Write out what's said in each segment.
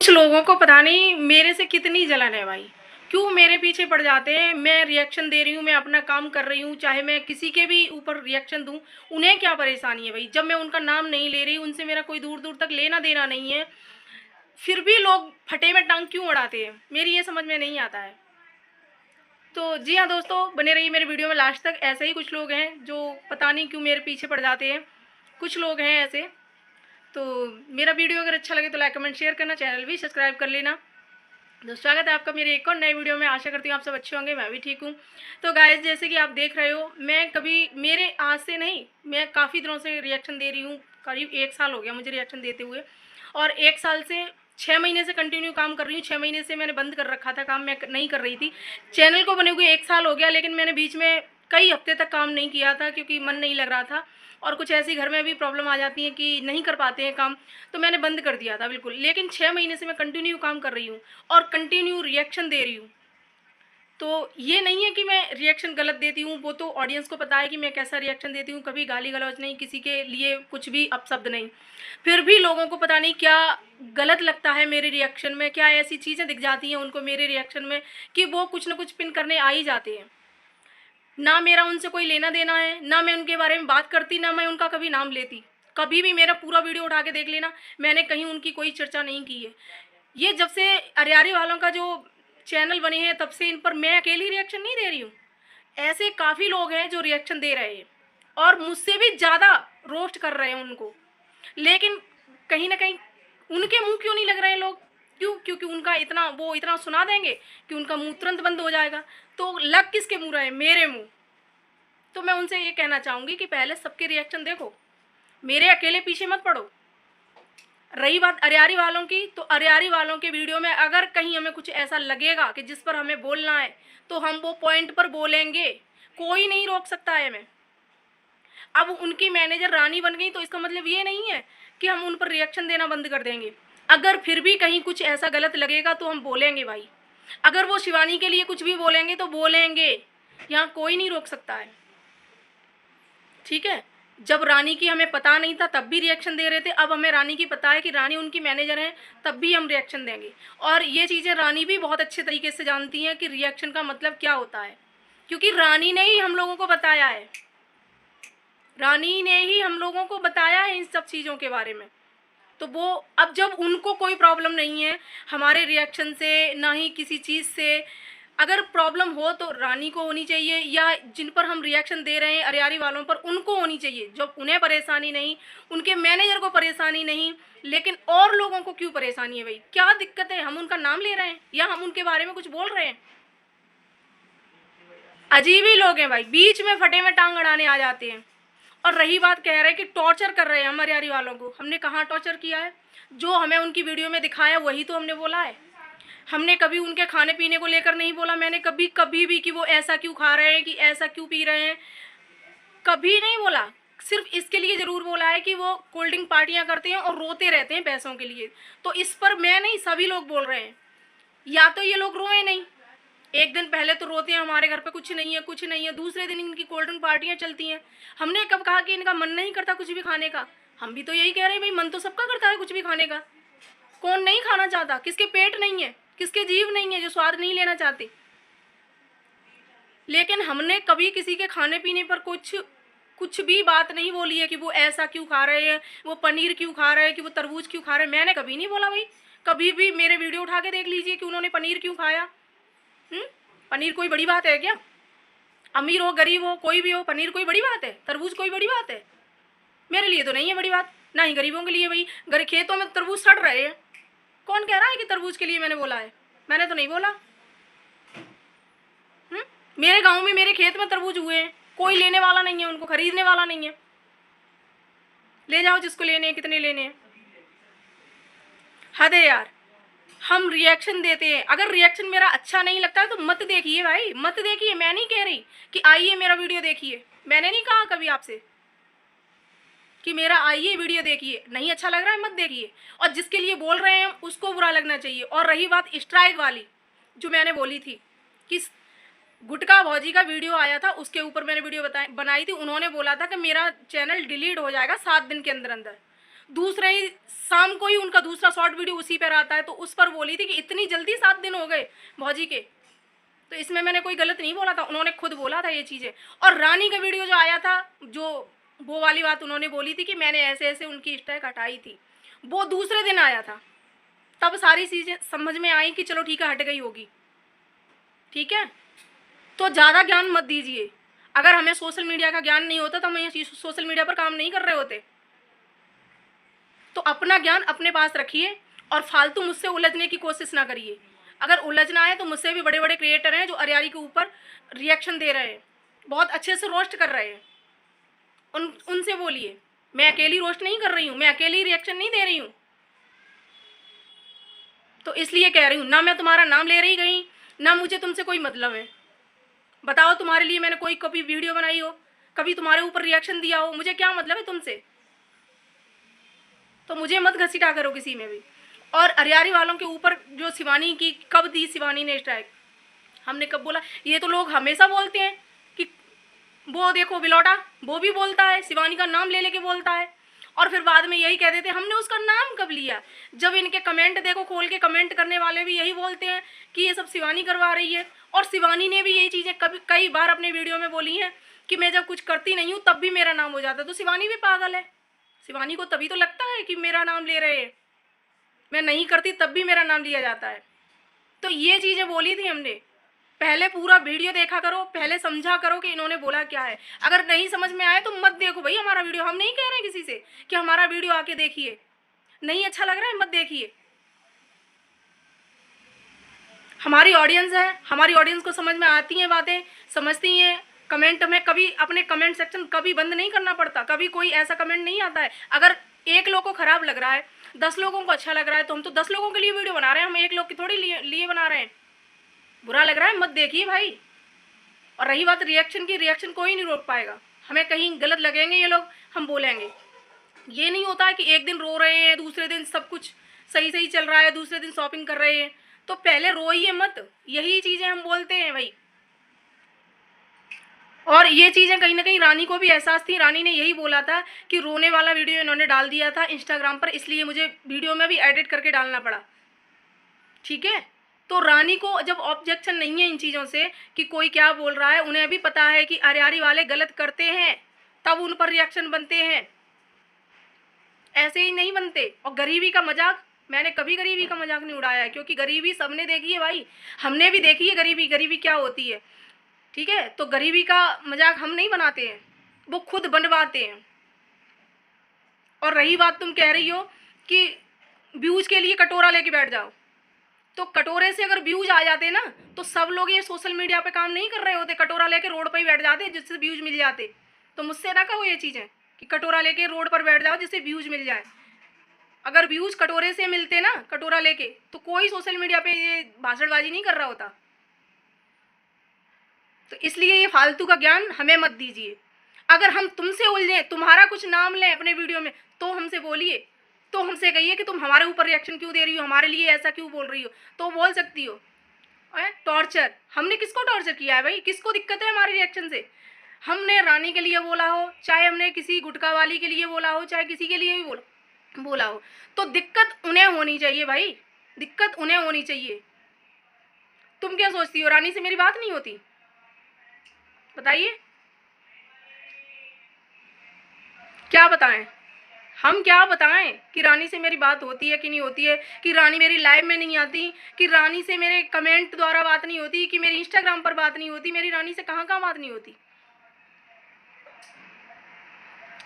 कुछ लोगों को पता नहीं मेरे से कितनी जलन है भाई, क्यों मेरे पीछे पड़ जाते हैं। मैं रिएक्शन दे रही हूँ, मैं अपना काम कर रही हूँ, चाहे मैं किसी के भी ऊपर रिएक्शन दूँ, उन्हें क्या परेशानी है भाई। जब मैं उनका नाम नहीं ले रही, उनसे मेरा कोई दूर दूर तक लेना देना नहीं है, फिर भी लोग फटे में टांग क्यों अड़ाते हैं, मेरी ये समझ में नहीं आता है। तो जी हाँ दोस्तों, बने रहिए मेरे वीडियो में लास्ट तक। ऐसे ही कुछ लोग हैं जो पता नहीं क्यों मेरे पीछे पड़ जाते हैं, कुछ लोग हैं ऐसे। तो मेरा वीडियो अगर अच्छा लगे तो लाइक कमेंट शेयर करना, चैनल भी सब्सक्राइब कर लेना। तो स्वागत है आपका मेरे एक और नए वीडियो में। आशा करती हूँ आप सब अच्छे होंगे, मैं भी ठीक हूँ। तो गाइस, जैसे कि आप देख रहे हो, मैं कभी मेरे आज से नहीं, मैं काफ़ी दिनों से रिएक्शन दे रही हूँ। करीब 1 साल हो गया मुझे रिएक्शन देते हुए, और 1 साल से 6 महीने से कंटिन्यू काम कर रही हूँ। 6 महीने से मैंने बंद कर रखा था काम, मैं नहीं कर रही थी। चैनल को बने हुए 1 साल हो गया, लेकिन मैंने बीच में कई हफ्ते तक काम नहीं किया था क्योंकि मन नहीं लग रहा था, और कुछ ऐसी घर में भी प्रॉब्लम आ जाती है कि नहीं कर पाते हैं काम, तो मैंने बंद कर दिया था बिल्कुल। लेकिन 6 महीने से मैं कंटिन्यू काम कर रही हूँ और कंटिन्यू रिएक्शन दे रही हूँ। तो ये नहीं है कि मैं रिएक्शन गलत देती हूँ, वो तो ऑडियंस को पता है कि मैं कैसा रिएक्शन देती हूँ। कभी गाली गलौज नहीं, किसी के लिए कुछ भी अपशब्द नहीं। फिर भी लोगों को पता नहीं क्या गलत लगता है मेरे रिएक्शन में, क्या ऐसी चीज़ें दिख जाती हैं उनको मेरे रिएक्शन में कि वो कुछ ना कुछ पिन करने आ ही जाते हैं। ना मेरा उनसे कोई लेना देना है, ना मैं उनके बारे में बात करती, ना मैं उनका कभी नाम लेती। कभी भी मेरा पूरा वीडियो उठा के देख लेना, मैंने कहीं उनकी कोई चर्चा नहीं की है। ये जब से अरियारी वालों का जो चैनल बने हैं, तब से इन पर मैं अकेली रिएक्शन नहीं दे रही हूँ। ऐसे काफ़ी लोग हैं जो रिएक्शन दे रहे हैं और मुझसे भी ज़्यादा रोस्ट कर रहे हैं उनको। लेकिन कहीं ना कहीं उनके मुंह क्यों नहीं लग रहे हैं लोग, क्यों? क्योंकि उनका इतना, वो इतना सुना देंगे कि उनका मुंह तुरंत बंद हो जाएगा। तो लग किसके मुंह रहे हैं? मेरे मुंह। तो मैं उनसे ये कहना चाहूँगी कि पहले सबके रिएक्शन देखो, मेरे अकेले पीछे मत पड़ो। रही बात अरियारी वालों की, तो अरियारी वालों के वीडियो में अगर कहीं हमें कुछ ऐसा लगेगा कि जिस पर हमें बोलना है, तो हम वो पॉइंट पर बोलेंगे, कोई नहीं रोक सकता है हमें। अब उनकी मैनेजर रानी बन गई तो इसका मतलब ये नहीं है कि हम उन पर रिएक्शन देना बंद कर देंगे। अगर फिर भी कहीं कुछ ऐसा गलत लगेगा तो हम बोलेंगे भाई। अगर वो शिवानी के लिए कुछ भी बोलेंगे तो बोलेंगे, यहाँ कोई नहीं रोक सकता है, ठीक है। जब रानी की हमें पता नहीं था तब भी रिएक्शन दे रहे थे, अब हमें रानी की पता है कि रानी उनकी मैनेजर है, तब भी हम रिएक्शन देंगे। और ये चीज़ें रानी भी बहुत अच्छे तरीके से जानती हैं कि रिएक्शन का मतलब क्या होता है, क्योंकि रानी ने ही हम लोगों को बताया है। रानी ने ही हम लोगों को बताया है इन सब चीज़ों के बारे में। तो वो, अब जब उनको कोई प्रॉब्लम नहीं है हमारे रिएक्शन से, ना ही किसी चीज़ से, अगर प्रॉब्लम हो तो रानी को होनी चाहिए, या जिन पर हम रिएक्शन दे रहे हैं अरियारी वालों पर, उनको होनी चाहिए। जब उन्हें परेशानी नहीं, उनके मैनेजर को परेशानी नहीं, लेकिन और लोगों को क्यों परेशानी है भाई? क्या दिक्कत है? हम उनका नाम ले रहे हैं या हम उनके बारे में कुछ बोल रहे हैं? अजीब ही लोग हैं भाई, बीच में फटे में टांग अड़ाने आ जाते हैं। और रही बात, कह रहे हैं कि टॉर्चर कर रहे हैं हमारे अरियारी वालों को, हमने कहाँ टॉर्चर किया है? जो हमें उनकी वीडियो में दिखाया वही तो हमने बोला है। हमने कभी उनके खाने पीने को लेकर नहीं बोला, मैंने कभी कभी भी कि वो ऐसा क्यों खा रहे हैं, कि ऐसा क्यों पी रहे हैं, कभी नहीं बोला। सिर्फ इसके लिए ज़रूर बोला है कि वो कोल्ड ड्रिंक पार्टियाँ करते हैं और रोते रहते हैं पैसों के लिए। तो इस पर मैं नहीं, सभी लोग बोल रहे हैं। या तो ये लोग रोए नहीं, एक दिन पहले तो रोते हैं हमारे घर पे कुछ नहीं है कुछ नहीं है, दूसरे दिन इनकी कोल्ड ड्रिंक पार्टियाँ चलती हैं। हमने कब कहा कि इनका मन नहीं करता कुछ भी खाने का? हम भी तो यही कह रहे हैं भाई, मन तो सबका करता है कुछ भी खाने का। कौन नहीं खाना चाहता? किसके पेट नहीं है, किसके जीव नहीं है जो स्वाद नहीं लेना चाहते? लेकिन हमने कभी किसी के खाने पीने पर कुछ भी बात नहीं बोली है कि वो ऐसा क्यों खा रहे हैं, वो पनीर क्यों खा रहे हैं, कि वो तरबूज क्यों खा रहे हैं। मैंने कभी नहीं बोला भाई। कभी भी मेरे वीडियो उठा के देख लीजिए कि उन्होंने पनीर क्यों खाया। पनीर कोई बड़ी बात है क्या? अमीर हो गरीब हो कोई भी हो, पनीर कोई बड़ी बात है? तरबूज कोई बड़ी बात है? मेरे लिए तो नहीं है बड़ी बात, ना ही गरीबों के लिए भाई। खेतों में तरबूज सड़ रहे हैं, कौन कह रहा है कि तरबूज के लिए मैंने बोला है? मैंने तो नहीं बोला। मेरे गांव में मेरे खेत में तरबूज हुए हैं, कोई लेने वाला नहीं है, उनको खरीदने वाला नहीं है। ले जाओ जिसको लेने हैं, कितने लेने हैं। हद है यार। हम रिएक्शन देते हैं, अगर रिएक्शन मेरा अच्छा नहीं लगता है तो मत देखिए भाई, मत देखिए। मैं नहीं कह रही कि आइए मेरा वीडियो देखिए, मैंने नहीं कहा कभी आपसे कि मेरा आइए वीडियो देखिए, नहीं अच्छा लग रहा है मत देखिए। और जिसके लिए बोल रहे हैं उसको बुरा लगना चाहिए। और रही बात स्ट्राइक वाली, जो मैंने बोली थी कि गुटका भौजी का वीडियो आया था, उसके ऊपर मैंने वीडियो बनाई थी, उन्होंने बोला था कि मेरा चैनल डिलीट हो जाएगा 7 दिन के अंदर अंदर। दूसरे ही शाम को ही उनका दूसरा शॉर्ट वीडियो उसी पर आता है, तो उस पर बोली थी कि इतनी जल्दी 7 दिन हो गए भौजी के। तो इसमें मैंने कोई गलत नहीं बोला था, उन्होंने खुद बोला था ये चीज़ें। और रानी का वीडियो जो आया था, जो वो वाली बात उन्होंने बोली थी कि मैंने ऐसे ऐसे उनकी स्टैक हटाई थी, वो दूसरे दिन आया था। तब सारी चीज़ें समझ में आई कि चलो ठीक है, हट गई होगी। ठीक है, तो ज़्यादा ज्ञान मत दीजिए। अगर हमें सोशल मीडिया का ज्ञान नहीं होता तो हम ये सोशल मीडिया पर काम नहीं कर रहे होते। तो अपना ज्ञान अपने पास रखिए और फालतू मुझसे उलझने की कोशिश ना करिए। अगर उलझना है तो मुझसे भी बड़े बड़े क्रिएटर हैं जो अरियारी के ऊपर रिएक्शन दे रहे हैं, बहुत अच्छे से रोस्ट कर रहे हैं, उनसे बोलिए। मैं अकेली रोस्ट नहीं कर रही हूँ, मैं अकेली रिएक्शन नहीं दे रही हूँ। तो इसलिए कह रही हूँ, ना मैं तुम्हारा नाम ले रही गई, ना मुझे तुमसे कोई मतलब है। बताओ, तुम्हारे लिए मैंने कोई कभी वीडियो बनाई हो, कभी तुम्हारे ऊपर रिएक्शन दिया हो, मुझे क्या मतलब है तुमसे? तो मुझे मत घसीटा करो किसी में भी। और अरियारी वालों के ऊपर जो शिवानी की कब दी शिवानी ने स्ट्राइक, हमने कब बोला? ये तो लोग हमेशा बोलते हैं कि वो देखो बिलौटा, वो भी बोलता है, शिवानी का नाम ले लेके बोलता है, और फिर बाद में यही कह देते हैं हमने उसका नाम कब लिया। जब इनके कमेंट देखो, खोल के कमेंट करने वाले भी यही बोलते हैं कि ये सब शिवानी करवा रही है। और शिवानी ने भी यही चीज़ें कई बार अपने वीडियो में बोली हैं कि मैं जब कुछ करती नहीं हूँ तब भी मेरा नाम हो जाता है। तो शिवानी भी पागल है, शिवानी को तभी तो लगता है कि मेरा नाम ले रहे हैं, मैं नहीं करती तब भी मेरा नाम लिया जाता है। तो ये चीज़ें बोली थी हमने। पहले पूरा वीडियो देखा करो, पहले समझा करो कि इन्होंने बोला क्या है। अगर नहीं समझ में आए तो मत देखो भाई हमारा वीडियो। हम नहीं कह रहे किसी से कि हमारा वीडियो आके देखिए, नहीं अच्छा लग रहा है मत देखिए। हमारी ऑडियंस है, हमारी ऑडियंस को समझ में आती हैं बातें, समझती हैं। कमेंट में कभी अपने कमेंट सेक्शन कभी बंद नहीं करना पड़ता, कभी कोई ऐसा कमेंट नहीं आता है। अगर एक लोग को खराब लग रहा है, 10 लोगों को अच्छा लग रहा है, तो हम तो 10 लोगों के लिए वीडियो बना रहे हैं, हम एक लोग की थोड़ी लिए बना रहे हैं। बुरा लग रहा है मत देखिए भाई। और रही बात रिएक्शन की, रिएक्शन कोई नहीं रोक पाएगा। हमें कहीं गलत लगेंगे ये लोग, हम बोलेंगे। ये नहीं होता है कि एक दिन रो रहे हैं, दूसरे दिन सब कुछ सही सही चल रहा है, दूसरे दिन शॉपिंग कर रहे हैं, तो पहले रोइए मत। यही चीज़ें हम बोलते हैं भाई। और ये चीज़ें कहीं ना कहीं रानी को भी एहसास थी। रानी ने यही बोला था कि रोने वाला वीडियो इन्होंने डाल दिया था इंस्टाग्राम पर, इसलिए मुझे वीडियो में भी एडिट करके डालना पड़ा। ठीक है, तो रानी को जब ऑब्जेक्शन नहीं है इन चीज़ों से कि कोई क्या बोल रहा है, उन्हें भी पता है कि अरियारी वाले गलत करते हैं, तब उन पर रिएक्शन बनते हैं, ऐसे ही नहीं बनते। और गरीबी का मजाक, मैंने कभी गरीबी का मजाक नहीं उड़ाया है, क्योंकि गरीबी सबने देखी है भाई, हमने भी देखी है गरीबी। गरीबी क्या होती है, ठीक है? तो गरीबी का मजाक हम नहीं बनाते हैं, वो खुद बनवाते हैं। और रही बात तुम कह रही हो कि व्यूज के लिए कटोरा लेके बैठ जाओ, तो कटोरे से अगर व्यूज आ जाते ना तो सब लोग ये सोशल मीडिया पे काम नहीं कर रहे होते, कटोरा लेके रोड पर ही बैठ जाते जिससे व्यूज मिल जाते। तो मुझसे ना कहो ये चीज़ें कि कटोरा लेके रोड पर बैठ जाओ जिससे व्यूज मिल जाए। अगर व्यूज कटोरे से मिलते ना, कटोरा लेके, तो कोई सोशल मीडिया पे ये भाषणबाजी नहीं कर रहा होता। तो इसलिए ये फालतू का ज्ञान हमें मत दीजिए। अगर हम तुमसे उलझे, तुम्हारा कुछ नाम लें अपने वीडियो में, तो हमसे बोलिए, तो हमसे कहिए कि तुम हमारे ऊपर रिएक्शन क्यों दे रही हो, हमारे लिए ऐसा क्यों बोल रही हो, तो बोल सकती हो। टॉर्चर, हमने किसको टॉर्चर किया है भाई? किसको दिक्कत है हमारे रिएक्शन से? हमने रानी के लिए बोला हो, चाहे हमने किसी गुटखा वाली के लिए बोला हो, चाहे किसी के लिए भी बोला हो, तो दिक्कत उन्हें होनी चाहिए भाई, दिक्कत उन्हें होनी चाहिए। तुम क्या सोचती हो, रानी से मेरी बात नहीं होती? बताइए, क्या बताएं? हम क्या बताएं कि रानी से मेरी बात होती है कि नहीं होती है, कि रानी मेरी लाइव में नहीं आती, कि रानी से मेरे कमेंट द्वारा बात नहीं होती, कि मेरी इंस्टाग्राम पर बात नहीं होती। मेरी रानी से कहाँ कहाँ बात नहीं होती।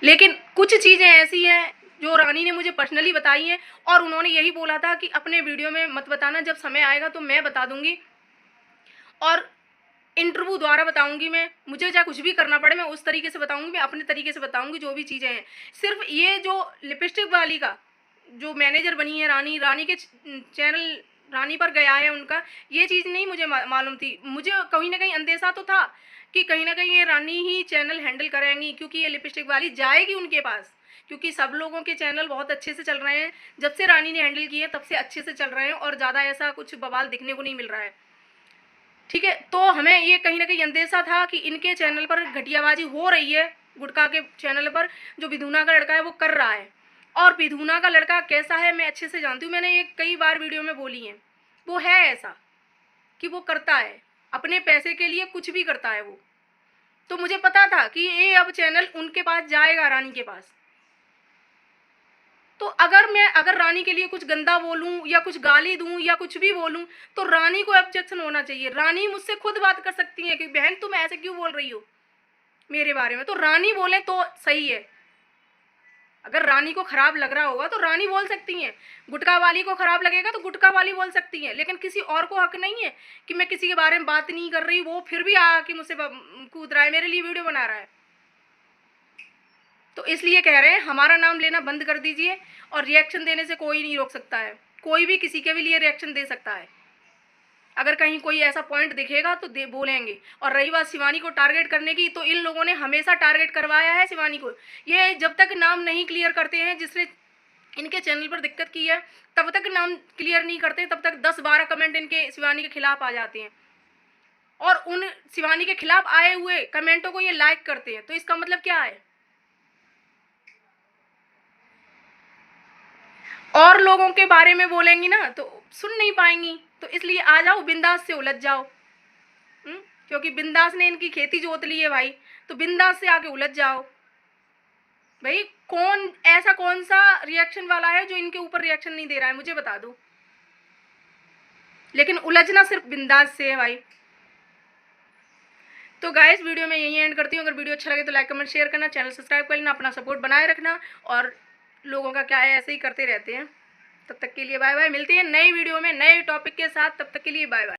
लेकिन कुछ चीज़ें ऐसी हैं जो रानी ने मुझे पर्सनली बताई हैं, और उन्होंने यही बोला था कि अपने वीडियो में मत बताना, जब समय आएगा तो मैं बता दूंगी, और इंटरव्यू द्वारा बताऊंगी मैं। मुझे चाहे कुछ भी करना पड़े मैं उस तरीके से बताऊंगी, मैं अपने तरीके से बताऊंगी जो भी चीज़ें हैं। सिर्फ ये जो लिपस्टिक वाली का जो मैनेजर बनी है रानी, रानी के चैनल रानी पर गया है उनका, ये चीज़ नहीं मुझे मालूम थी। मुझे कहीं ना कहीं अंदेशा तो था कि कहीं ना कहीं ये रानी ही चैनल हैंडल करेंगी, क्योंकि ये लिपस्टिक वाली जाएगी उनके पास, क्योंकि सब लोगों के चैनल बहुत अच्छे से चल रहे हैं। जब से रानी ने हैंडल किए तब से अच्छे से चल रहे हैं, और ज़्यादा ऐसा कुछ बवाल दिखने को नहीं मिल रहा है। ठीक है, तो हमें ये कहीं ना कहीं अंदेशा था कि इनके चैनल पर घटियाबाजी हो रही है, गुटखा के चैनल पर जो विधुना का लड़का है वो कर रहा है। और विधुना का लड़का कैसा है मैं अच्छे से जानती हूँ, मैंने ये कई बार वीडियो में बोली है। वो है ऐसा कि वो करता है अपने पैसे के लिए, कुछ भी करता है वो। तो मुझे पता था कि ये अब चैनल उनके पास जाएगा, रानी के पास। तो अगर रानी के लिए कुछ गंदा बोलूं या कुछ गाली दूं या कुछ भी बोलूं तो रानी को ऑब्जेक्शन होना चाहिए। रानी मुझसे खुद बात कर सकती है कि बहन तुम ऐसे क्यों बोल रही हो मेरे बारे में, तो रानी बोले तो सही है। अगर रानी को खराब लग रहा होगा तो रानी बोल सकती हैं, गुटखा वाली को खराब लगेगा तो गुटखा वाली बोल सकती हैं, लेकिन किसी और को हक नहीं है कि मैं किसी के बारे में बात नहीं कर रही, वो फिर भी आके मुझसे कूद रहा है, मेरे लिए वीडियो बना रहा है। तो इसलिए कह रहे हैं हमारा नाम लेना बंद कर दीजिए, और रिएक्शन देने से कोई नहीं रोक सकता है, कोई भी किसी के भी लिए रिएक्शन दे सकता है। अगर कहीं कोई ऐसा पॉइंट दिखेगा तो बोलेंगे। और रही बात शिवानी को टारगेट करने की, तो इन लोगों ने हमेशा टारगेट करवाया है शिवानी को। ये जब तक नाम नहीं क्लियर करते हैं जिसने इनके चैनल पर दिक्कत की है, तब तक नाम क्लियर नहीं करते, तब तक 10-12 कमेंट इनके शिवानी के खिलाफ आ जाते हैं, और उन शिवानी के खिलाफ आए हुए कमेंटों को ये लाइक करते हैं। तो इसका मतलब क्या है? और लोगों के बारे में बोलेंगी ना तो सुन नहीं पाएंगी, तो इसलिए आ जाओ बिंदास से उलझ जाओ। क्योंकि बिंदास ने इनकी खेती जोत ली है भाई, तो बिंदास से आके उलझ जाओ। भाई कौन सा रिएक्शन वाला है जो इनके ऊपर रिएक्शन नहीं दे रहा है, मुझे बता दो। लेकिन उलझना सिर्फ बिंदास से है भाई। तो गाइस वीडियो में यही एंड करती हूँ। अगर वीडियो अच्छा लगे तो लाइक कमेंट शेयर करना, चैनल सब्सक्राइब कर लेना, अपना सपोर्ट बनाए रखना। और लोगों का क्या है, ऐसे ही करते रहते हैं। तब तक के लिए बाय बाय, मिलती है नई वीडियो में नए टॉपिक के साथ। तब तक के लिए बाय बाय।